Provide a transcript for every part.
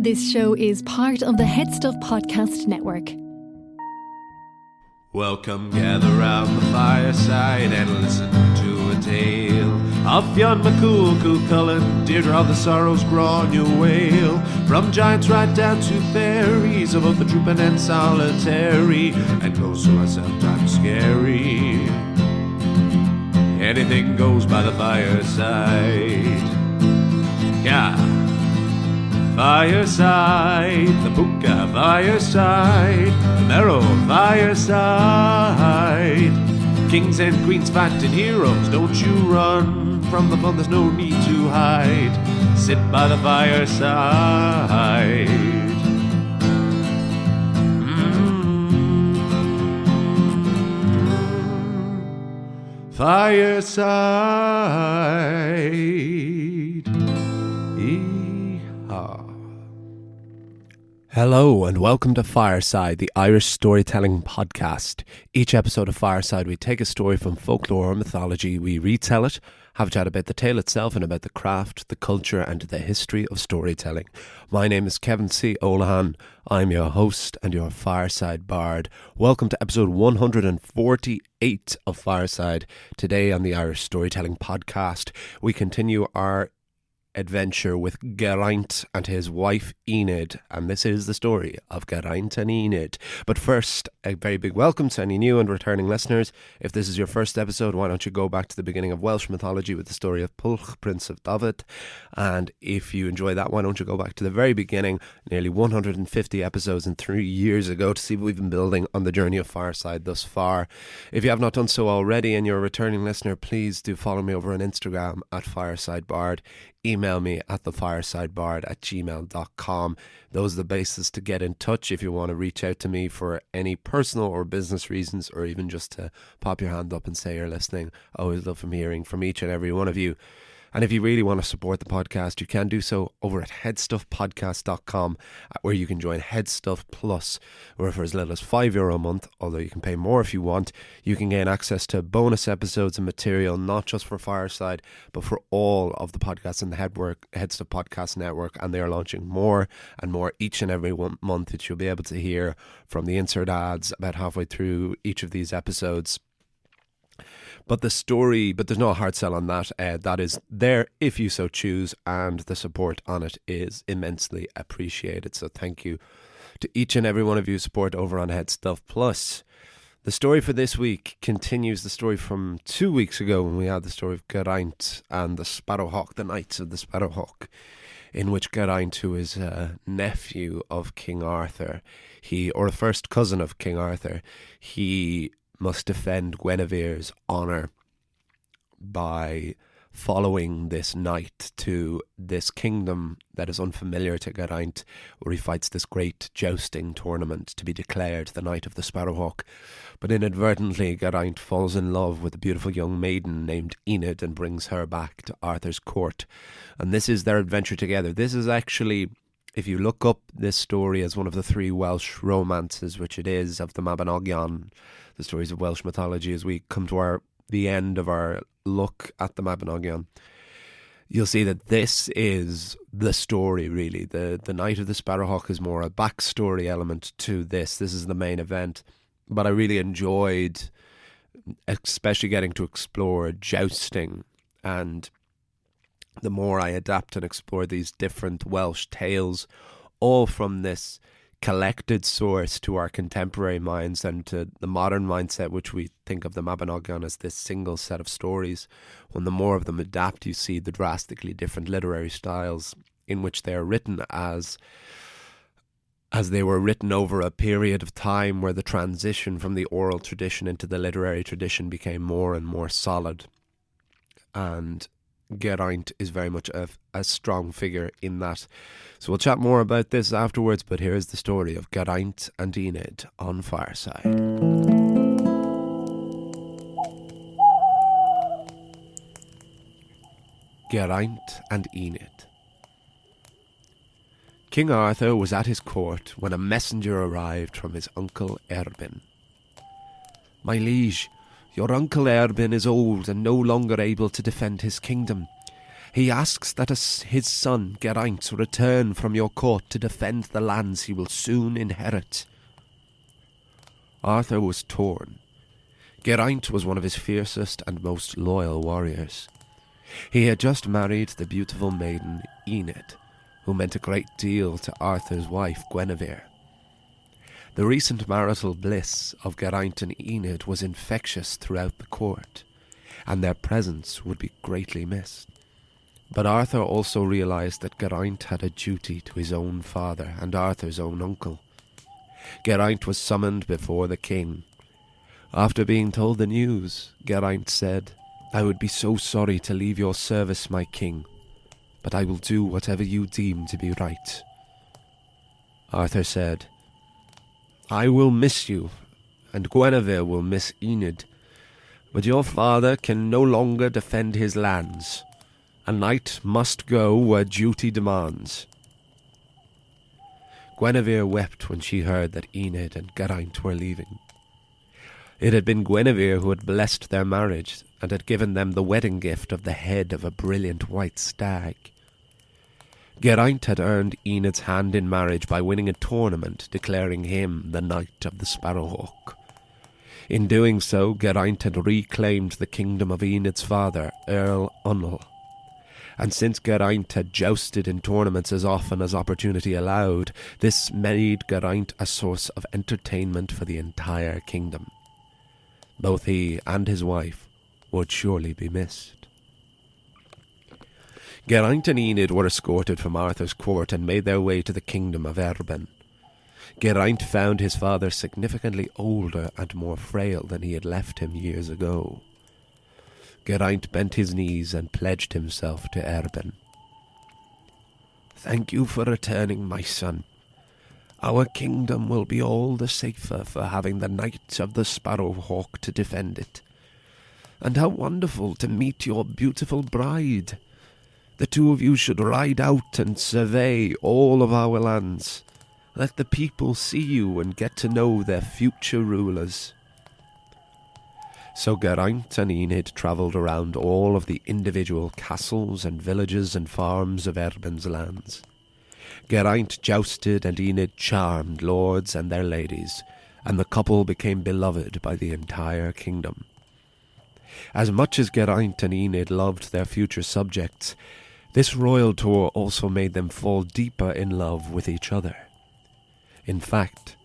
This show is part of the Head Stuff Podcast Network. Welcome, gather round the fireside and listen to a tale of Fionn McCool, Cullen, Deirdre of the Sorrows, Grainne wail. From giants right down to fairies, of both the trooping and solitary, and ghosts who are sometimes scary. Anything goes by the fireside. Yeah. Fireside, the Puka Fireside, the Marrow Fireside. Kings and queens fighting heroes, don't you run from the fun, there's no need to hide. Sit by the fireside. Fireside. Hello and welcome to Fireside, the Irish storytelling podcast. Each episode of Fireside, we take a story from folklore or mythology, we retell it, have a chat about the tale itself and about the craft, the culture and the history of storytelling. My name is Kevin C. Olahan. I'm your host and your Fireside Bard. Welcome to episode 148 of Fireside. Today on the Irish Storytelling Podcast, we continue our adventure with Geraint and his wife Enid, and this is the story of Geraint and Enid. But first, a very big welcome to any new and returning listeners. If this is your first episode, why don't you go back to the beginning of Welsh mythology with the story of Pulch, Prince of Dyfed, and if you enjoy that, why don't you go back to the very beginning, nearly 150 episodes and 3 years ago, to see what we've been building on the journey of Fireside thus far. If you have not done so already and you're a returning listener, please do follow me over on Instagram at FiresideBard. Email me at thefiresidebard@gmail.com. Those are the bases to get in touch if you want to reach out to me for any personal or business reasons, or even just to pop your hand up and say you're listening. I always love hearing from each and every one of you. And if you really want to support the podcast, you can do so over at headstuffpodcast.com, where you can join Headstuff Plus, where for as little as €5 a month, although you can pay more if you want, you can gain access to bonus episodes and material, not just for Fireside, but for all of the podcasts in the Headstuff Podcast Network. And they are launching more and more each and every month, which you'll be able to hear from the insert ads about halfway through each of these episodes. But there's no hard sell on that. That is there if you so choose, and the support on it is immensely appreciated. So thank you to each and every one of you support over on Headstuff Plus. The story for this week continues the story from 2 weeks ago when we had the story of Geraint and the Sparrowhawk, the Knights of the Sparrowhawk, in which Geraint, who is a nephew of King Arthur, or a first cousin of King Arthur, he must defend Guinevere's honour by following this knight to this kingdom that is unfamiliar to Geraint, where he fights this great jousting tournament to be declared the Knight of the Sparrowhawk. But inadvertently, Geraint falls in love with a beautiful young maiden named Enid and brings her back to Arthur's court. And this is their adventure together. This is actually, if you look up this story as one of the 3 Welsh romances, which it is, of the Mabinogion, the stories of Welsh mythology, as we come to the end of our look at the Mabinogion, you'll see that this is the story, really. The Knight of the Sparrowhawk is more a backstory element to this. This is the main event. But I really enjoyed especially getting to explore jousting, and the more I adapt and explore these different Welsh tales, all from this collected source to our contemporary minds and to the modern mindset, which we think of the Mabinogion as this single set of stories. When the more of them adapt, you see the drastically different literary styles in which they are written as they were written over a period of time where the transition from the oral tradition into the literary tradition became more and more solid. And Geraint is very much a strong figure in that. So we'll chat more about this afterwards, but here is the story of Geraint and Enid on Fireside. Geraint and Enid. King Arthur was at his court when a messenger arrived from his uncle Erbin. "My liege, your uncle Erbin is old and no longer able to defend his kingdom. He asks that his son Geraint return from your court to defend the lands he will soon inherit." Arthur was torn. Geraint was one of his fiercest and most loyal warriors. He had just married the beautiful maiden Enid, who meant a great deal to Arthur's wife Guinevere. The recent marital bliss of Geraint and Enid was infectious throughout the court, and their presence would be greatly missed. But Arthur also realized that Geraint had a duty to his own father and Arthur's own uncle. Geraint was summoned before the king. After being told the news, Geraint said, "I would be so sorry to leave your service, my king, but I will do whatever you deem to be right." Arthur said, "I will miss you, and Guinevere will miss Enid, but your father can no longer defend his lands. A knight must go where duty demands." Guinevere wept when she heard that Enid and Geraint were leaving. It had been Guinevere who had blessed their marriage and had given them the wedding gift of the head of a brilliant white stag. Geraint had earned Enid's hand in marriage by winning a tournament declaring him the Knight of the Sparrowhawk. In doing so, Geraint had reclaimed the kingdom of Enid's father, Earl Unnel. And since Geraint had jousted in tournaments as often as opportunity allowed, this made Geraint a source of entertainment for the entire kingdom. Both he and his wife would surely be missed. Geraint and Enid were escorted from Arthur's court and made their way to the kingdom of Erbin. Geraint found his father significantly older and more frail than he had left him years ago. Geraint bent his knees and pledged himself to Erbin. "Thank you for returning, my son. Our kingdom will be all the safer for having the Knight of the Sparrowhawk to defend it. And how wonderful to meet your beautiful bride. The two of you should ride out and survey all of our lands. Let the people see you and get to know their future rulers." So Geraint and Enid travelled around all of the individual castles and villages and farms of Erbin's lands. Geraint jousted and Enid charmed lords and their ladies, and the couple became beloved by the entire kingdom. As much as Geraint and Enid loved their future subjects, this royal tour also made them fall deeper in love with each other. In fact,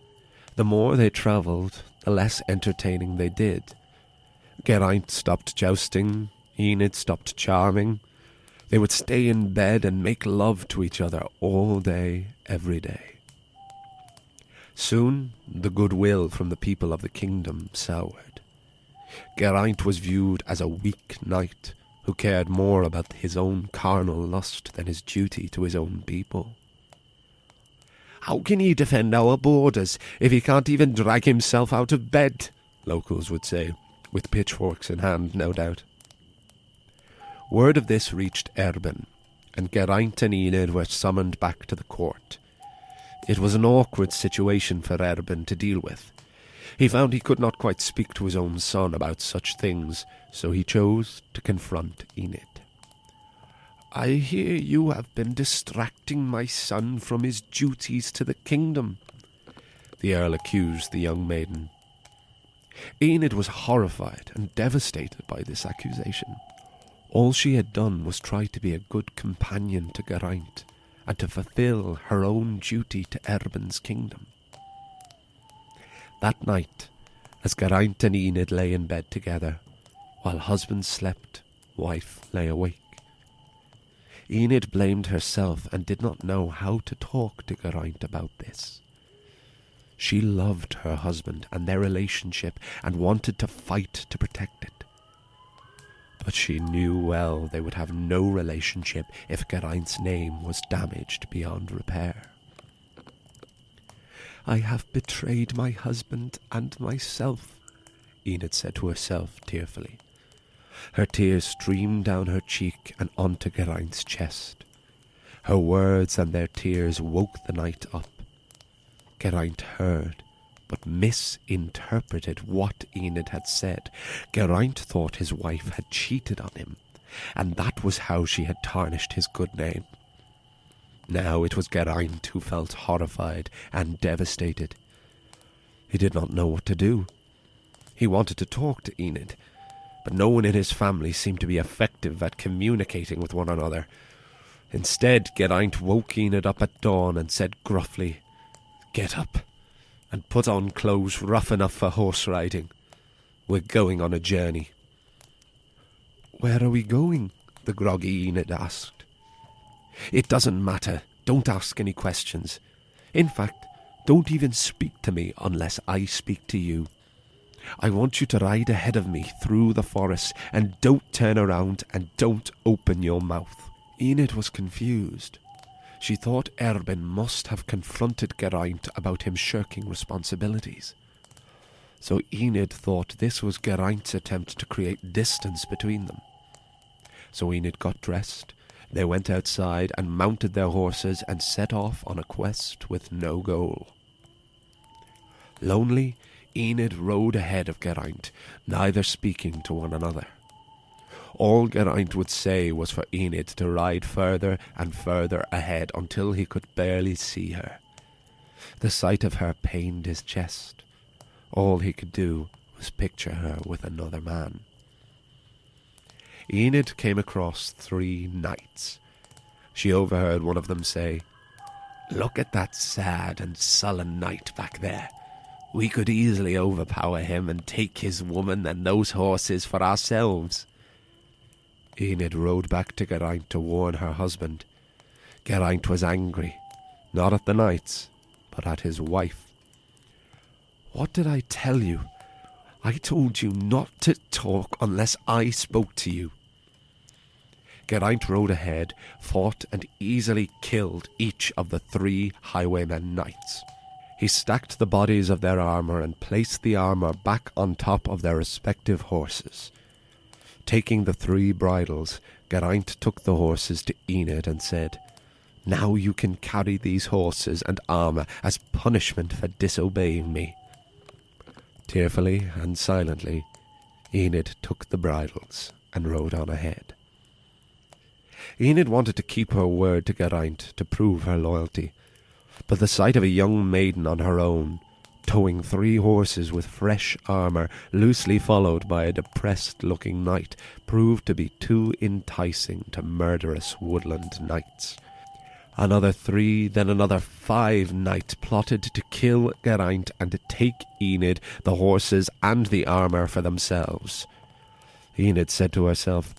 the more they travelled, the less entertaining they did. Geraint stopped jousting, Enid stopped charming. They would stay in bed and make love to each other all day, every day. Soon, the goodwill from the people of the kingdom soured. Geraint was viewed as a weak knight who cared more about his own carnal lust than his duty to his own people. "How can he defend our borders if he can't even drag himself out of bed?" locals would say, with pitchforks in hand, no doubt. Word of this reached Erbin, and Geraint and Enid were summoned back to the court. It was an awkward situation for Erbin to deal with. He found he could not quite speak to his own son about such things, so he chose to confront Enid. "I hear you have been distracting my son from his duties to the kingdom," the Earl accused the young maiden. Enid was horrified and devastated by this accusation. All she had done was try to be a good companion to Geraint and to fulfill her own duty to Erbin's kingdom. That night, as Geraint and Enid lay in bed together, while husband slept, wife lay awake. Enid blamed herself and did not know how to talk to Geraint about this. She loved her husband and their relationship and wanted to fight to protect it. But she knew well they would have no relationship if Geraint's name was damaged beyond repair. "I have betrayed my husband and myself," Enid said to herself tearfully. Her tears streamed down her cheek and onto Geraint's chest. Her words and their tears woke the knight up. Geraint heard, but misinterpreted what Enid had said. Geraint thought his wife had cheated on him, and that was how she had tarnished his good name. Now it was Geraint who felt horrified and devastated. He did not know what to do. He wanted to talk to Enid, but no one in his family seemed to be effective at communicating with one another. Instead, Geraint woke Enid up at dawn and said gruffly, "Get up, and put on clothes rough enough for horse riding. We're going on a journey." "Where are we going?" the groggy Enid asked. "It doesn't matter. Don't ask any questions. In fact, don't even speak to me unless I speak to you. I want you to ride ahead of me through the forest, and don't turn around and don't open your mouth." Enid was confused. She thought Erbin must have confronted Geraint about him shirking responsibilities. So Enid thought this was Geraint's attempt to create distance between them. So Enid got dressed. They went outside and mounted their horses and set off on a quest with no goal. Lonely, Enid rode ahead of Geraint, neither speaking to one another. All Geraint would say was for Enid to ride further and further ahead until he could barely see her. The sight of her pained his chest. All he could do was picture her with another man. Enid came across 3 knights. She overheard one of them say, "Look at that sad and sullen knight back there. We could easily overpower him and take his woman and those horses for ourselves." Enid rode back to Geraint to warn her husband. Geraint was angry, not at the knights, but at his wife. "What did I tell you? I told you not to talk unless I spoke to you." Geraint rode ahead, fought and easily killed each of the 3 highwaymen knights. He stacked the bodies of their armour and placed the armour back on top of their respective horses. Taking the 3 bridles, Geraint took the horses to Enid and said, "Now you can carry these horses and armour as punishment for disobeying me." Tearfully and silently, Enid took the bridles and rode on ahead. Enid wanted to keep her word to Geraint to prove her loyalty, but the sight of a young maiden on her own, towing 3 horses with fresh armour, loosely followed by a depressed-looking knight, proved to be too enticing to murderous woodland knights. Another 3, then another 5 knights plotted to kill Geraint and to take Enid, the horses, and the armour for themselves. Enid said to herself,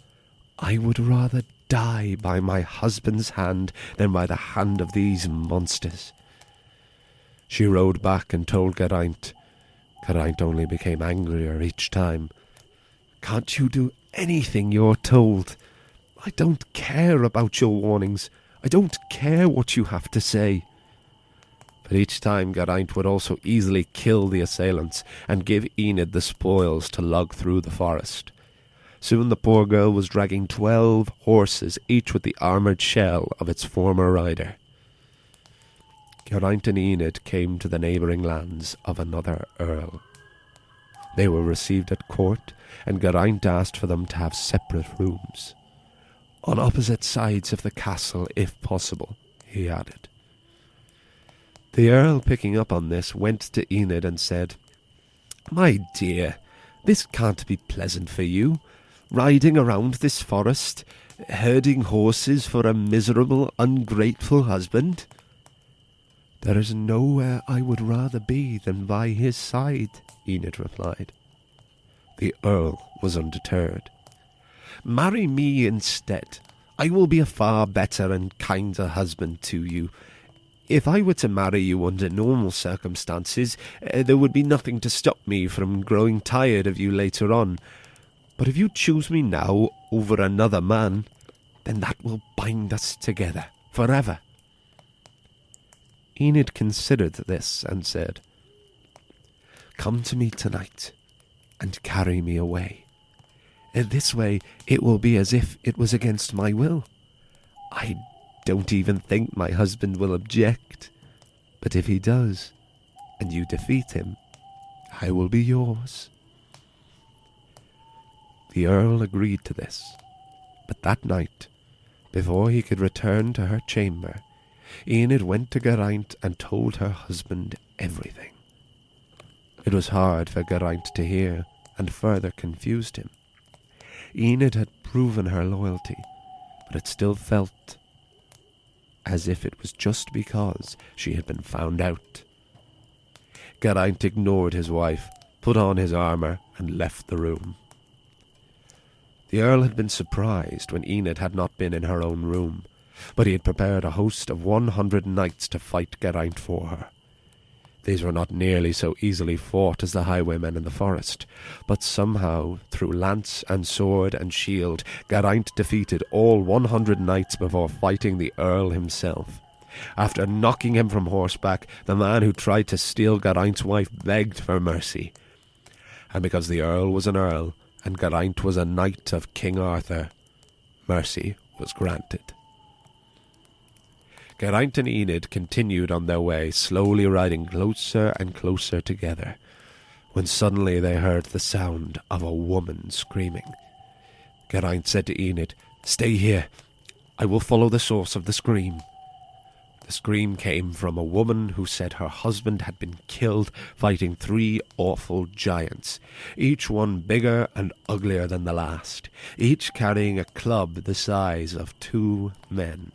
"I would rather die by my husband's hand than by the hand of these monsters." She rode back and told Geraint. Geraint only became angrier each time. "Can't you do anything you're told? I don't care about your warnings. I don't care what you have to say." But each time Geraint would also easily kill the assailants and give Enid the spoils to lug through the forest. Soon the poor girl was dragging 12 horses, each with the armoured shell of its former rider. Geraint and Enid came to the neighbouring lands of another earl. They were received at court, and Geraint asked for them to have separate rooms. "On opposite sides of the castle, if possible," he added. The earl, picking up on this, went to Enid and said, "My dear, this can't be pleasant for you, riding around this forest, herding horses for a miserable, ungrateful husband." "There is nowhere I would rather be than by his side," Enid replied. The earl was undeterred. "Marry me instead. I will be a far better and kinder husband to you. If I were to marry you under normal circumstances, there would be nothing to stop me from growing tired of you later on. But if you choose me now over another man, then that will bind us together forever." Enid considered this and said, "Come to me tonight and carry me away. In this way it will be as if it was against my will. I don't even think my husband will object, but if he does, and you defeat him, I will be yours." The earl agreed to this, But that night, before he could return to her chamber, Enid went to Geraint and told her husband everything. It was hard for Geraint to hear, and further confused him. Enid had proven her loyalty, but it still felt as if it was just because she had been found out. Geraint ignored his wife, put on his armour, and left the room. The Earl had been surprised when Enid had not been in her own room, but he had prepared a host of 100 knights to fight Geraint for her. These were not nearly so easily fought as the highwaymen in the forest, but somehow, through lance and sword and shield, Geraint defeated all 100 knights before fighting the Earl himself. After knocking him from horseback, the man who tried to steal Geraint's wife begged for mercy. And because the Earl was an Earl, and Geraint was a knight of King Arthur, mercy was granted. Geraint and Enid continued on their way, slowly riding closer and closer together, when suddenly they heard the sound of a woman screaming. Geraint said to Enid, "Stay here. I will follow the source of the scream." The scream came from a woman who said her husband had been killed fighting 3 awful giants, each one bigger and uglier than the last, each carrying a club the size of 2 men.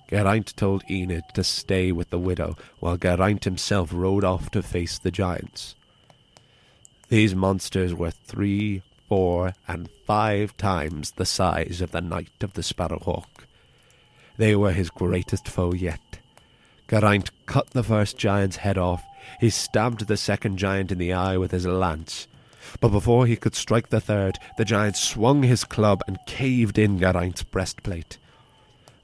Geraint told Enid to stay with the widow, while Geraint himself rode off to face the giants. These monsters were 3, 4, and 5 times the size of the Knight of the Sparrowhawk. They were his greatest foe yet. Geraint cut the first giant's head off. He stabbed the second giant in the eye with his lance. But before he could strike the third, the giant swung his club and caved in Geraint's breastplate.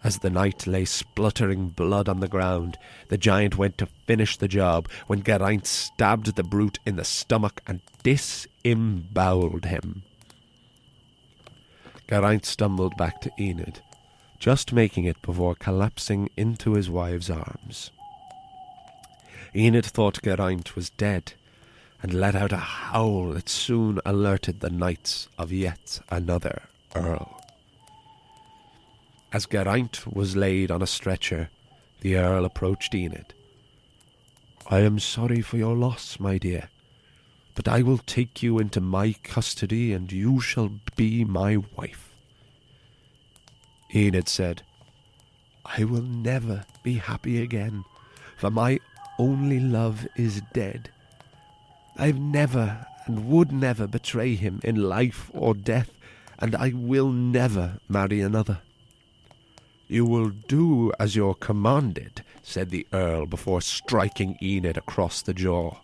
As the knight lay spluttering blood on the ground, the giant went to finish the job when Geraint stabbed the brute in the stomach and disemboweled him. Geraint stumbled back to Enid, just making it before collapsing into his wife's arms. Enid thought Geraint was dead, and let out a howl that soon alerted the knights of yet another Earl. As Geraint was laid on a stretcher, the Earl approached Enid. "I am sorry for your loss, my dear, but I will take you into my custody and you shall be my wife." Enid said, "I will never be happy again, for my only love is dead. I've never and would never betray him in life or death, and I will never marry another." "You will do as you're commanded," said the Earl before striking Enid across the jaw.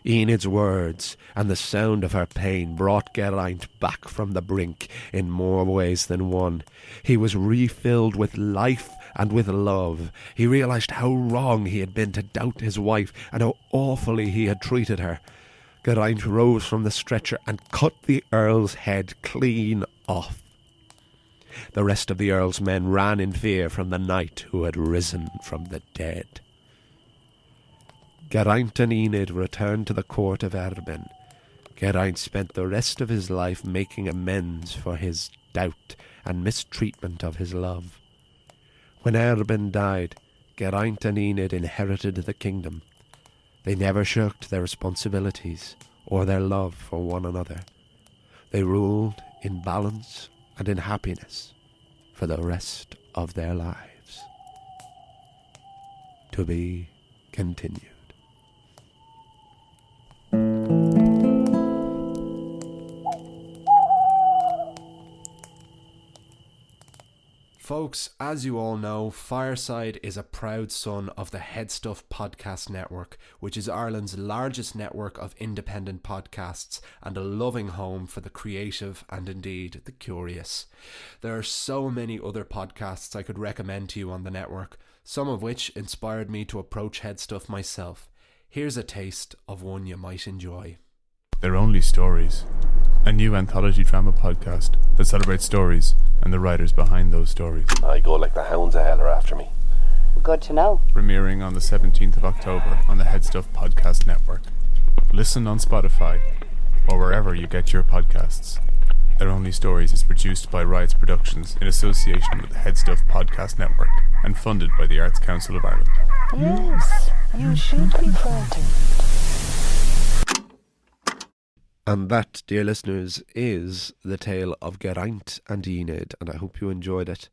Enid's words and the sound of her pain brought Geraint back from the brink in more ways than one. He was refilled with life and with love. He realized how wrong he had been to doubt his wife and how awfully he had treated her. Geraint rose from the stretcher and cut the Earl's head clean off. The rest of the Earl's men ran in fear from the knight who had risen from the dead. Geraint and Enid returned to the court of Erbin. Geraint spent the rest of his life making amends for his doubt and mistreatment of his love. When Erbin died, Geraint and Enid inherited the kingdom. They never shirked their responsibilities or their love for one another. They ruled in balance and in happiness for the rest of their lives. To be continued. Folks, as you all know, Fireside is a proud son of the Headstuff Podcast Network, which is Ireland's largest network of independent podcasts and a loving home for the creative and indeed the curious. There are so many other podcasts I could recommend to you on the network, some of which inspired me to approach Headstuff myself. Here's a taste of one you might enjoy. They're Only Stories, a new anthology drama podcast that celebrates stories and the writers behind those stories. I go like the hounds of hell are after me. Good to know. Premiering on the 17th of October on the Headstuff Podcast Network. Listen on Spotify or wherever you get your podcasts. They're Only Stories is produced by Riots Productions in association with the Headstuff Podcast Network and funded by the Arts Council of Ireland. Yes, you should be frightened. And that, dear listeners, is the tale of Geraint and Enid, and I hope you enjoyed it.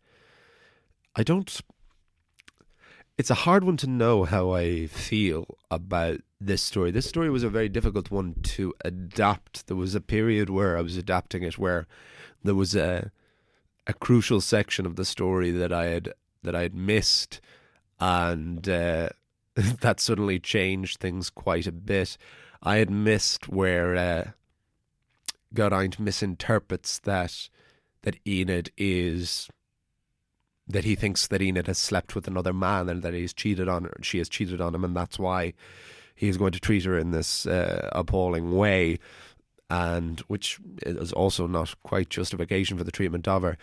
It's a hard one to know how I feel about this story. This story was a very difficult one to adapt. There was a period where I was adapting it where there was a crucial section of the story that I had missed, and that suddenly changed things quite a bit. I had missed where Geraint misinterprets that Enid is, that he thinks that Enid has slept with another man and that she has cheated on him, and that's why he's going to treat her in this appalling way, and which is also not quite justification for the treatment of her.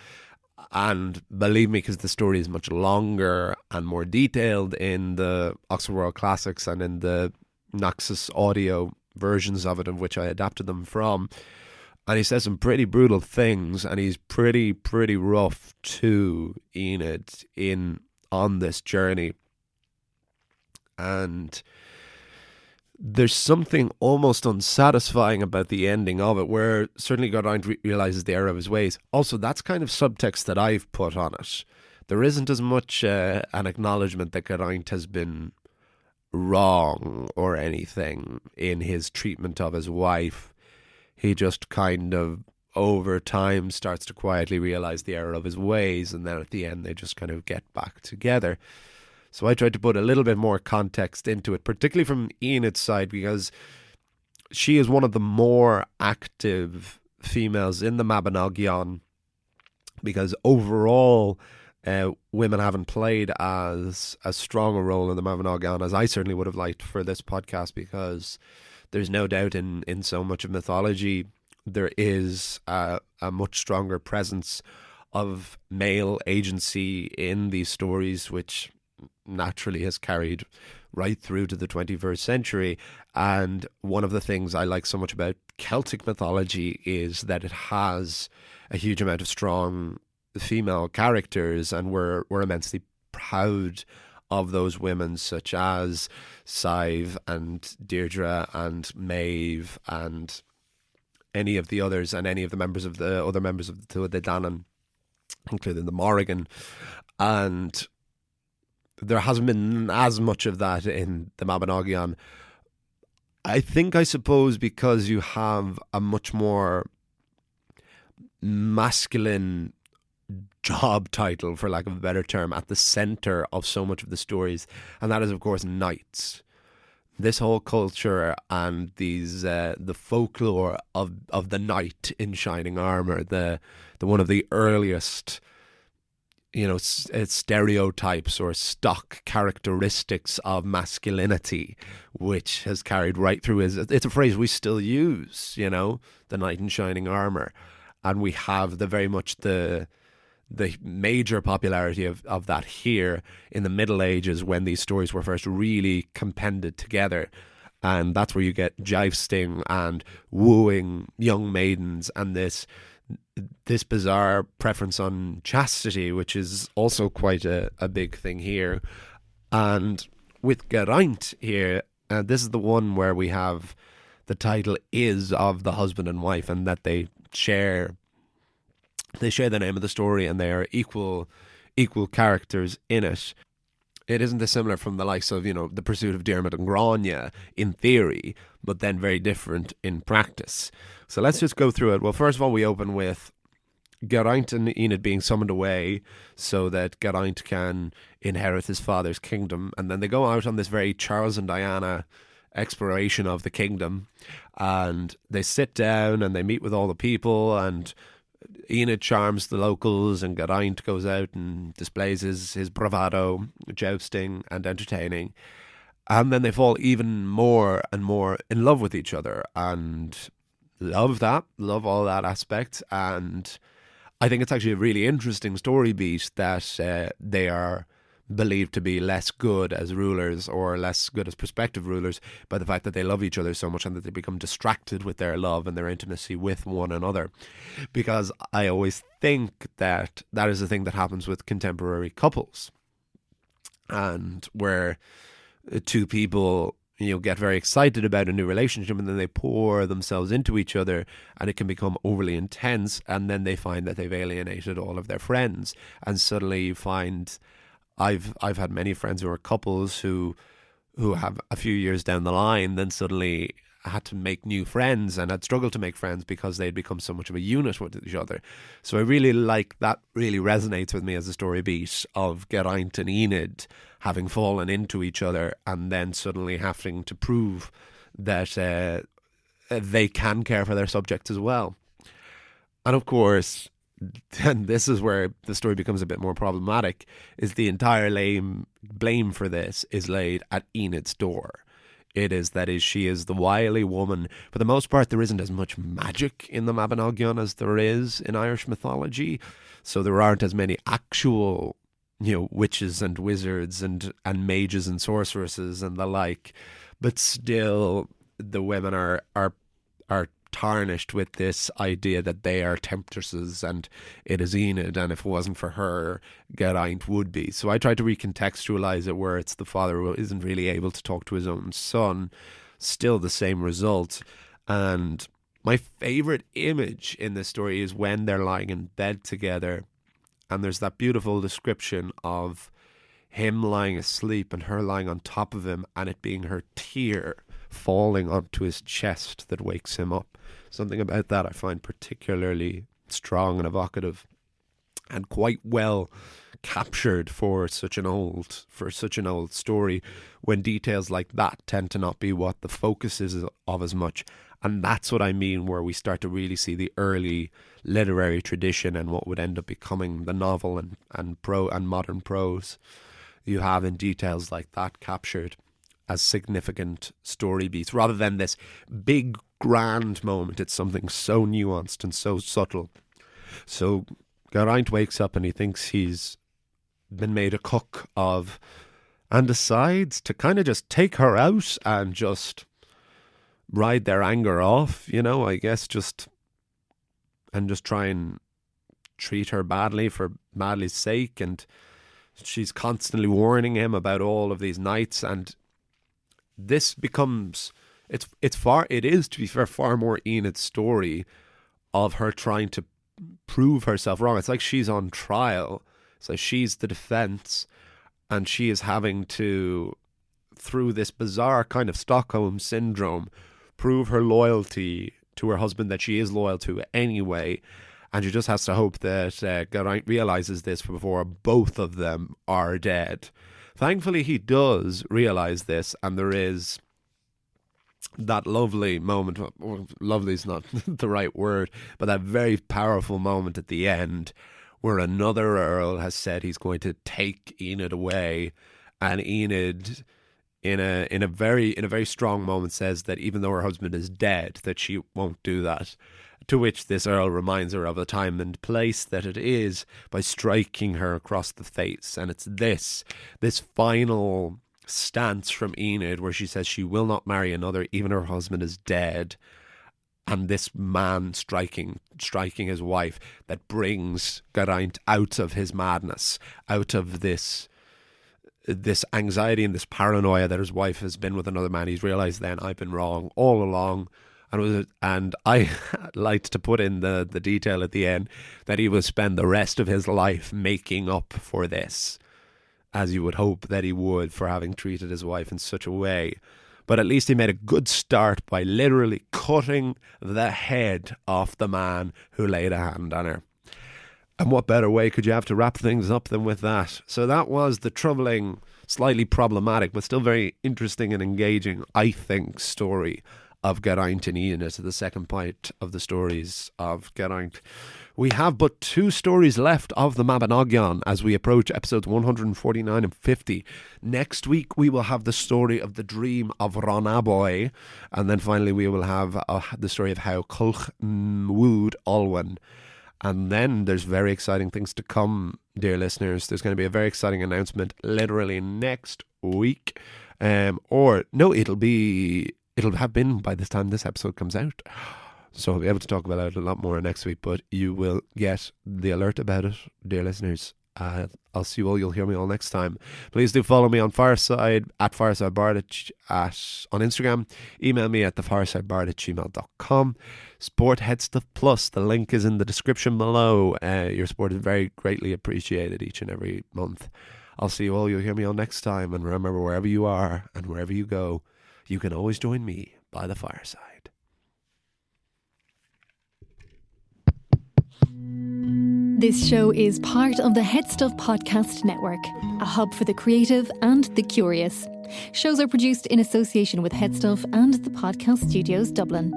And believe me, because the story is much longer and more detailed in the Oxford World Classics and in the Naxos audio versions of it, of which I adapted them from, and he says some pretty brutal things, and he's pretty rough to Enid on this journey. And there's something almost unsatisfying about the ending of it, where certainly Geraint realises the error of his ways. Also, that's kind of subtext that I've put on it. There isn't as much an acknowledgement that Geraint has been wrong or anything in his treatment of his wife. He just kind of, over time, starts to quietly realise the error of his ways, and then at the end they just kind of get back together. So I tried to put a little bit more context into it, particularly from Enid's side, because she is one of the more active females in the Mabinogion, because overall women haven't played as strong a role in the Mabinogion as I certainly would have liked for this podcast, because there's no doubt in so much of mythology there is a much stronger presence of male agency in these stories, which naturally has carried right through to the 21st century. And one of the things I like so much about Celtic mythology is that it has a huge amount of strong female characters, and we're immensely proud of those women, such as Sive and Deirdre and Maeve and any of the others, and any of the members of the other members of the Tuatha De Danann, including the Morrigan. And there hasn't been as much of that in the Mabinogion. I suppose because you have a much more masculine job title, for lack of a better term, at the centre of so much of the stories, and that is of course knights. This whole culture and these the folklore of the knight in shining armour, the one of the earliest stereotypes or stock characteristics of masculinity, which has carried right through it's a phrase we still use, the knight in shining armour. And we have the major popularity of that here in the Middle Ages, when these stories were first really compended together. And that's where you get jousting and wooing young maidens, and this bizarre preference on chastity, which is also quite a big thing here. And with Geraint here, this is the one where we have the title is of the husband and wife, and that they share the name of the story, and they are equal characters in it. It isn't dissimilar from the likes of, the pursuit of Diarmid and Grania in theory, but then very different in practice. So let's just go through it. Well, first of all, we open with Geraint and Enid being summoned away so that Geraint can inherit his father's kingdom. And then they go out on this very Charles and Diana exploration of the kingdom. And they sit down and they meet with all the people, and Enid charms the locals, and Geraint goes out and displays his bravado, jousting and entertaining. And then they fall even more and more in love with each other, and love all that aspect. And I think it's actually a really interesting story beat that they are believed to be less good as rulers or less good as prospective rulers by the fact that they love each other so much and that they become distracted with their love and their intimacy with one another. Because I always think that that is the thing that happens with contemporary couples, and where two people, get very excited about a new relationship and then they pour themselves into each other and it can become overly intense, and then they find that they've alienated all of their friends. And suddenly you find, I've had many friends who are couples who have a few years down the line then suddenly had to make new friends and had struggled to make friends because they'd become so much of a unit with each other. So I really like that. Really resonates with me as a story beat of Geraint and Enid having fallen into each other and then suddenly having to prove that they can care for their subjects as well. And of course, and this is where the story becomes a bit more problematic, is the entire blame for this is laid at Enid's door. She is the wily woman. For the most part, there isn't as much magic in the Mabinogion as there is in Irish mythology. So there aren't as many actual, witches and wizards and mages and sorceresses and the like. But still, the women are tarnished with this idea that they are temptresses and it is Enid, and if it wasn't for her, Geraint would be. So I try to recontextualize it where it's the father who isn't really able to talk to his own son. Still the same result. And my favourite image in this story is when they're lying in bed together and there's that beautiful description of him lying asleep and her lying on top of him, and it being her tear falling onto his chest that wakes him up. Something about that I find particularly strong and evocative, and quite well captured for such an old story, when details like that tend to not be what the focus is of as much. And that's what I mean, where we start to really see the early literary tradition and what would end up becoming the novel and modern prose. You have in details like that captured as significant story beats, rather than this big grand moment. It's something so nuanced and so subtle. So Geraint wakes up and he thinks he's been made a cook of, and decides to kind of just take her out and just ride their anger off, I guess, just try and treat her badly for badly's sake. And she's constantly warning him about all of these nights, and this becomes, it is to be fair, far more Enid's story of her trying to prove herself wrong. It's like she's on trial. So she's the defense, and she is having to, through this bizarre kind of Stockholm syndrome, prove her loyalty to her husband that she is loyal to anyway. And she just has to hope that Geraint realizes this before both of them are dead. Thankfully, he does realize this, and there is that lovely moment. Well, lovely is not the right word, but that very powerful moment at the end where another earl has said he's going to take Enid away, and Enid, in a very strong moment, says that even though her husband is dead, that she won't do that. To which this earl reminds her of the time and place that it is by striking her across the face. And it's this final stance from Enid where she says she will not marry another, even her husband is dead. And this man striking his wife, that brings Geraint out of his madness, out of this anxiety and this paranoia that his wife has been with another man. He's realised then, I've been wrong all along. And I liked to put in the detail at the end that he will spend the rest of his life making up for this, as you would hope that he would, for having treated his wife in such a way. But at least he made a good start by literally cutting the head off the man who laid a hand on her. And what better way could you have to wrap things up than with that? So that was the troubling, slightly problematic, but still very interesting and engaging, I think, story of Geraint and Enid, the second part of the stories of Geraint. We have but 2 stories left of the Mabinogion as we approach episodes 149 and 50. Next week we will have the story of the dream of Ronaboy, and then finally we will have the story of how Culch wooed Olwen. And then there's very exciting things to come, dear listeners. There's going to be a very exciting announcement literally next week. It'll have been by the time this episode comes out. So I'll be able to talk about it a lot more next week, but you will get the alert about it, dear listeners. I'll see you all. You'll hear me all next time. Please do follow me on Fireside at FiresideBard on Instagram. Email me at thefiresideBard@gmail.com. Support Head Stuff Plus. The link is in the description below. Your support is very greatly appreciated each and every month. I'll see you all. You'll hear me all next time. And remember, wherever you are and wherever you go, you can always join me by the fireside. This show is part of the Head Stuff Podcast Network, a hub for the creative and the curious. Shows are produced in association with Head Stuff and the Podcast Studios Dublin.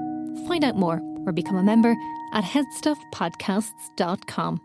Find out more or become a member at headstuffpodcasts.com.